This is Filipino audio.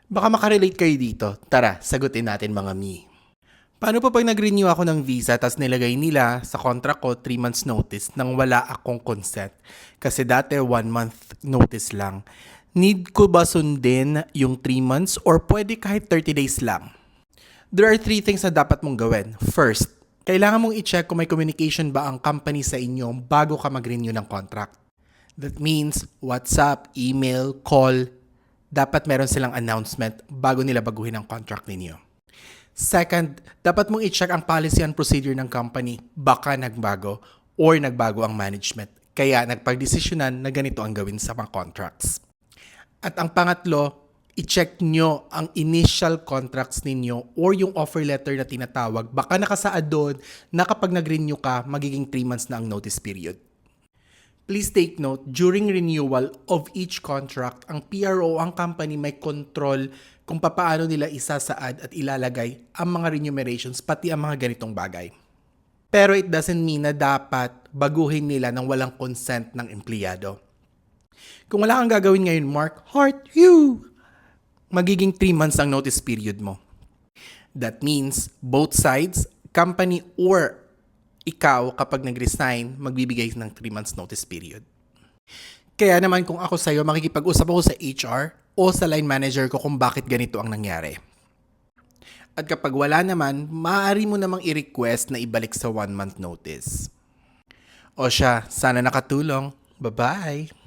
Baka makarelate kayo dito. Tara, sagutin natin mga mi. Paano pa pag nag-renew ako ng visa tas nilagay nila sa contract ko 3 months notice nang wala akong consent? Kasi dati 1 month notice lang. Need ko ba sundin yung 3 months or pwede kahit 30 days lang? There are 3 things na dapat mong gawin. First, kailangan mong i-check kung may communication ba ang company sa inyo bago ka mag-renew ng contract. That means WhatsApp, email, call, dapat meron silang announcement bago nila baguhin ang contract ninyo. Second, dapat mong i-check ang policy and procedure ng company. Baka nagbago or nagbago ang management. Kaya nagpagdesisyonan na ganito ang gawin sa mga contracts. At ang pangatlo, i-check nyo ang initial contracts ninyo or yung offer letter na tinatawag. Baka nakasaad doon na kapag nag-renew ka, magiging 3 months na ang notice period. Please take note, during renewal of each contract, ang PRO, ang company, may control kung papaano nila isasaad at ilalagay ang mga remunerations, pati ang mga ganitong bagay. Pero it doesn't mean na dapat baguhin nila nang walang consent ng empleyado. Kung wala kang gagawin ngayon, Mark, heart you! Magiging 3 months ang notice period mo. That means both sides, company or ikaw kapag nag-resign, magbibigay ng 3 months notice period. Kaya naman kung ako sa'yo, makikipag-usap ako sa HR o sa line manager ko kung bakit ganito ang nangyari. At kapag wala naman, maaari mo namang i-request na ibalik sa 1 month notice. O siya, sana nakatulong. Bye-bye!